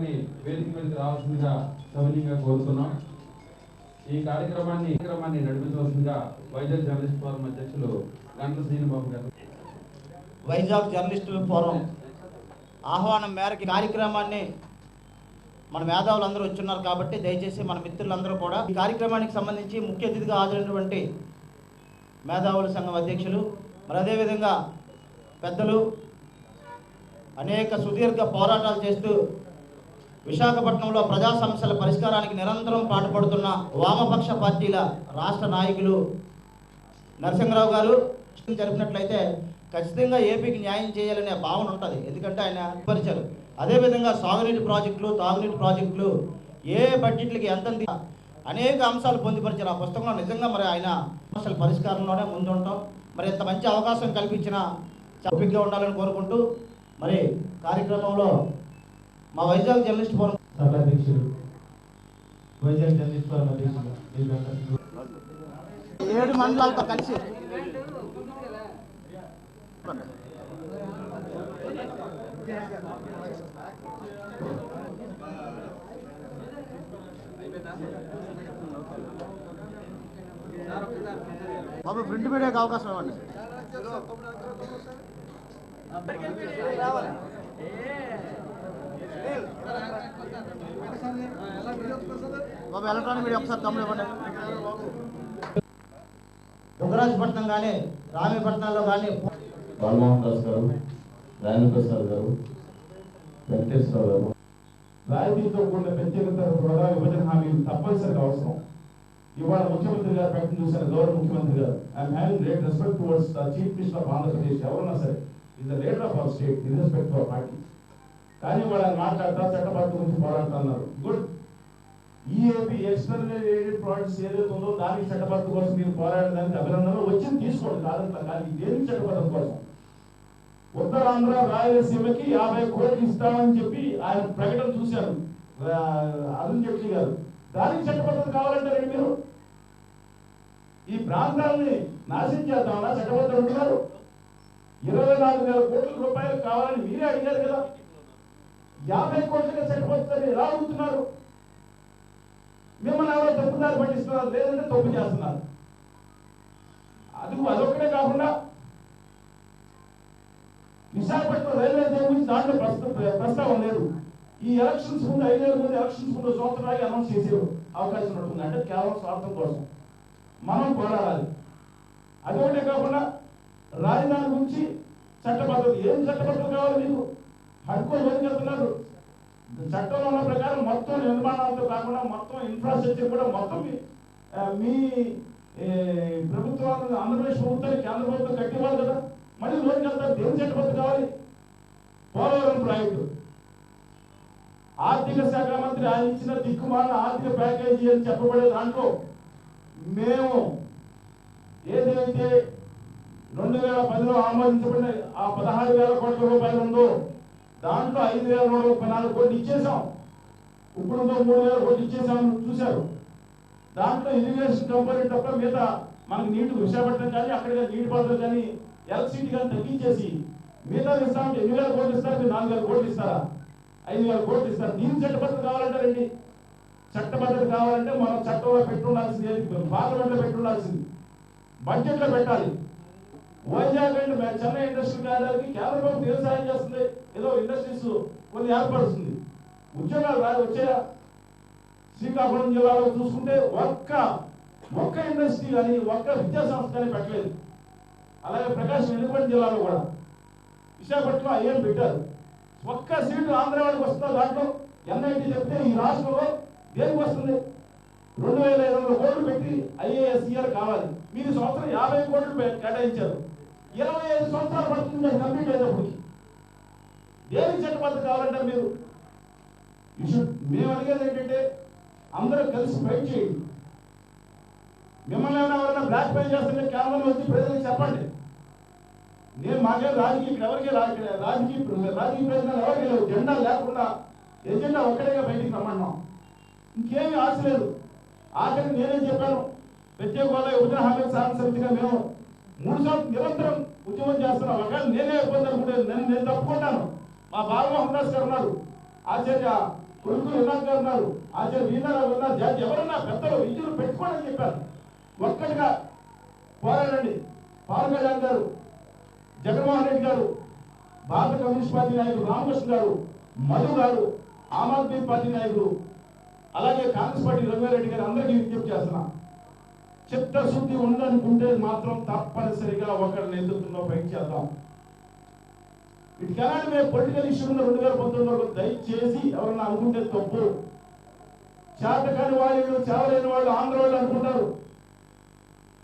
వేదిక మీదకి రావాల్సిందిగా సవినీయంగా కోరుతున్నాం. ఈ కార్యక్రమాన్ని నడిపించవలసిందిగా వైజాగ్ జర్నలిస్ట్ ఫోరం అధ్యక్షులు గంటల శ్రీనిబాబు గారు. వైజాగ్ జర్నలిస్టుల ఫోరం ఆహ్వానం మేరకు కార్యక్రమాన్ని మన మేధావులందరూ వచ్చున్నారు కాబట్టి దయచేసి మన మిత్రులందరూ కూడా ఈ కార్యక్రమానికి సంబంధించి ముఖ్య అతిథిగా హాజరైనటువంటి మేధావుల సంఘం అధ్యక్షులు, మరి అదేవిధంగా పెద్దలు, అనేక సుదీర్ఘ పోరాటాలు చేస్తూ విశాఖపట్నంలో ప్రజా సమస్యల పరిష్కారానికి నిరంతరం పాటుపడుతున్న వామపక్ష పార్టీల రాష్ట్ర నాయకులు నరసింహరావు గారు జరిపినట్లయితే ఖచ్చితంగా ఏపీకి న్యాయం చేయాలనే భావన ఉంటుంది. ఎందుకంటే ఆయన పరిచయం అదేవిధంగా సాగునీటి ప్రాజెక్టులు, తాగునీటి ప్రాజెక్టులు ఏ బడ్జెట్లకి ఎంత అనేక అంశాలు పొందుపరిచారు ఆ పుస్తకంలో. నిజంగా మరి ఆయన సమస్యల పరిష్కారంలోనే ముందుంటాం. మరి ఇంత మంచి అవకాశం కల్పించిన ఓపికగా ఉండాలని కోరుకుంటూ మరి కార్యక్రమంలో మా వైజాగ్ జర్నలిస్ట్ ఫోరం సభాధ్యక్షులు, వైజాగ్ జర్నలిస్ట్ ఫోరం అధ్యక్షులు 7 మండలాలతో కలిసి బాబు ప్రింట్ మీడియాకి అవకాశం ఇవ్వండి. బాబు ఎలక్ట్రానిక్ మీడియా ఒకసారి తమ్ముడు ఇవ్వండి. దుగ్గరాజపట్నం కానీ రామేపట్నంలో కానీ మన్మోహన్ దాస్ గారు, రాజప్రసాద్ గారు, వెంకటేశ్వర గారు, రాజకీయంతో కూడిన ప్రత్యేకత హోదా విభజన హామీలు తప్పనిసరిగా అవసరం. ఇవాళ ముఖ్యమంత్రి గారు ప్రకటన చూశారు. గౌరవ ముఖ్యమంత్రి గారు, I'm having great respect towards the chief minister of Andhra Pradesh. ఎవరన్నా సరే is the leader of our state in respect to our party. కానీ వాళ్ళు మాట్లాడతా చట్టబద్ధ గురించి పోరాడుతున్నారు. Good. EAP external aided projects ఏదైతే ఉందో దానికి చట్టబద్ధ కోసం మీరు పోరాడడానికి అభినందనలు వచ్చింది తీసుకోండి, కాదంతా. కానీ దేనికి చట్టబద్ధం కోసం? ఉత్తరాంధ్ర రాయలసీమకి 50 కోట్లు ఇస్తామని చెప్పి ఆయన ప్రకటన చూశారు అరుణ్ జైట్లీ గారు. దానికి చట్టబద్ధత కావాలంటారండి మీరు? ఈ ప్రాంతాలని నాశనం చేద్దామన్నా చట్టబద్ధత ఉంటున్నారు? 24,000 కోట్ల రూపాయలు కావాలని మీరే అడిగారు కదా. 50 కోట్లుగా చట్టబద్ధతని ఎలా అడుగుతున్నారు? మిమ్మల్ని ఎవరో తప్పుదారి పట్టిస్తున్నారు, లేదంటే తప్పు చేస్తున్నారు. అదొక్కడే కాకుండా విశాఖపట్నం రైల్వే జోన్ గురించి దాంట్లో ప్రస్తావన లేదు. ఈ ఎలక్షన్స్ ముందు 5 ఏళ్ళ ముందు ఎలక్షన్స్ ముందు సంవత్సరాలకి అనౌన్స్ చేసే అవకాశం ఉంటుంది. అంటే కేవలం స్వార్థం కోసం మనం పోరాడాలి. అదొకటే కాకుండా రాజధాని గురించి చట్టబద్ధత, ఏం చట్టబద్ధత కావాలి మీకు? హడ్కోలు ఏం చెప్తున్నారు? చట్టంలో ఉన్న ప్రకారం మొత్తం నిర్మాణాలతో కాకుండా మొత్తం ఇన్ఫ్రాస్ట్రక్చర్ కూడా మొత్తం మీ ప్రభుత్వం ఆంధ్రప్రదేశ్ ప్రభుత్వానికి కేంద్ర ప్రభుత్వం కట్టివ్వాలి కదా. మళ్ళీ లోనికి వెళ్తారు. దేని చట్టబద్ధత కావాలి? పోలవరం ప్రాజెక్టు ఆర్థిక శాఖ మంత్రి ఆయన ఇచ్చిన దిక్కుమాలిన ఆర్థిక ప్యాకేజీ అని చెప్పబడే దాంట్లో మేము ఏదైతే 2010లో ఆమోదించబడిన ఆ 16,000 కోట్ల రూపాయలు ఉందో దాంట్లో 5,134 కోట్లు ఇచ్చేసాం. ఇప్పుడు 3,000 కోట్లు ఇచ్చేసాం చూశారు. దాంట్లో ఇరిగేషన్ కంపెనీ తప్ప మిగతా మనకి నీటి విశాఖపట్నం కానీ అక్కడ నీటి పాత్రలు కానీ ఎలక్ట్రిసిటీ కానీ తగ్గించేసి మిగతా ఇస్తామంటే 8,000 కోట్లు ఇస్తారు. మీరు 4,000 కోట్లు ఇస్తారా? 5,000 కోట్లు ఇస్తారు. దీనికి చట్టబద్ధత కావాలంటారండి. చట్టబద్ధత కావాలంటే మనం చట్టంలో పెట్టుండాల్సింది, పార్లమెంట్లో పెట్టుండాల్సింది, బడ్జెట్లో పెట్టాలి. వైజాగ్ అండ్ చెన్నై ఇండస్ట్రీ కార్యాలయానికి కేంద్ర ప్రభుత్వం ఏం సాయం చేస్తుంది? ఏదో ఇండస్ట్రీస్ కొన్ని ఏర్పరుస్తుంది, ఉద్యోగాలు వచ్చాయా? శ్రీకాకుళం జిల్లాలో చూసుకుంటే ఒక్క ఇండస్ట్రీ కానీ ఒక్క విద్యా సంస్థ కానీ పెట్టలేదు. అలాగే ప్రకాశం వెనుకబడి జిల్లాలో కూడా విశాఖపట్నం ఐఏఎం పెట్టారు. ఒక్క సీటు ఆంధ్ర వాళ్ళకి వస్తుందా? దాంట్లో ఎన్ఐటి చెప్తే ఈ రాష్ట్రంలో దేనికి వస్తుంది? 2,500 కోట్లు పెట్టి ఐఏఎస్ఈఆర్ కావాలి. మీరు సంవత్సరం 50 కోట్లు కేటాయించారు. 25 సంవత్సరాలు పడుతుంది కంప్లీట్ అయినప్పటికీ. దేనికి చట్టబద్ధత కావాలంటే మీరు మేము అడిగేది ఏంటంటే అందరూ కలిసి ఫైట్ చేయండి. మిమ్మల్ని ఎవరైనా బ్లాక్ మెయిల్ చేస్తుంటే కేంద్రం వచ్చి ప్రజలకు చెప్పండి. నేను మాకే రాజకీయ ఎవరికి రాజకీయ ప్రయోజనాలు ఎవరికి లేవు. జెండా లేకుండా ఎజెండా ఒక్కడేగా బయటికి రమ్మన్నాం. ఇంకేమీ ఆశ లేదు. ఆఖరికి నేనేం చెప్పాను, ప్రత్యేక హోదా విభజన హామీ సాధన సమితిగా మేము 3 సంవత్సరాలు నిరంతరం ఉద్యమం చేస్తున్నాం. ఒకవేళ నేనే ఇబ్బంది అనుకుంటే నేను తప్పుకుంటాను. మా బాలమోహన్ దాస్ గారు ఉన్నారు, ఆచార్య కొడుకులు వినాయక్ గారు ఉన్నారు, ఆచార్య వీరనారాయణ ఉన్నారు, జాతి ఎవరన్నా పెద్దలు విద్యులు పెట్టుకోవాలని చెప్పారు. ఒక్కటిగా పోరాడండి. పవన్ కళ్యాణ్ గారు, జగన్మోహన్ రెడ్డి గారు, భారత కమ్యూనిస్ట్ పార్టీ నాయకుడు రామకృష్ణ గారు, మధు గారు, ఆమ్ ఆద్మీ పార్టీ నాయకుడు, అలాగే కాంగ్రెస్ పార్టీ రఘువీరెడ్డి గారు అందరికీ విజ్ఞప్తి చేస్తున్నా, చిత్తశుద్ధి ఉందనుకుంటే మాత్రం తప్పనిసరిగా ఒకరి నేతృత్వంలో ఫైట్ చేద్దాం. It cannot be political issue ఉన్న 2019 వరకు దయచేసి ఎవరన్నా అనుకుంటే తప్పు. చేతకాని వాళ్ళు, చేవలేని వాళ్ళు, ఆంధ్ర వాళ్ళు అనుకుంటారు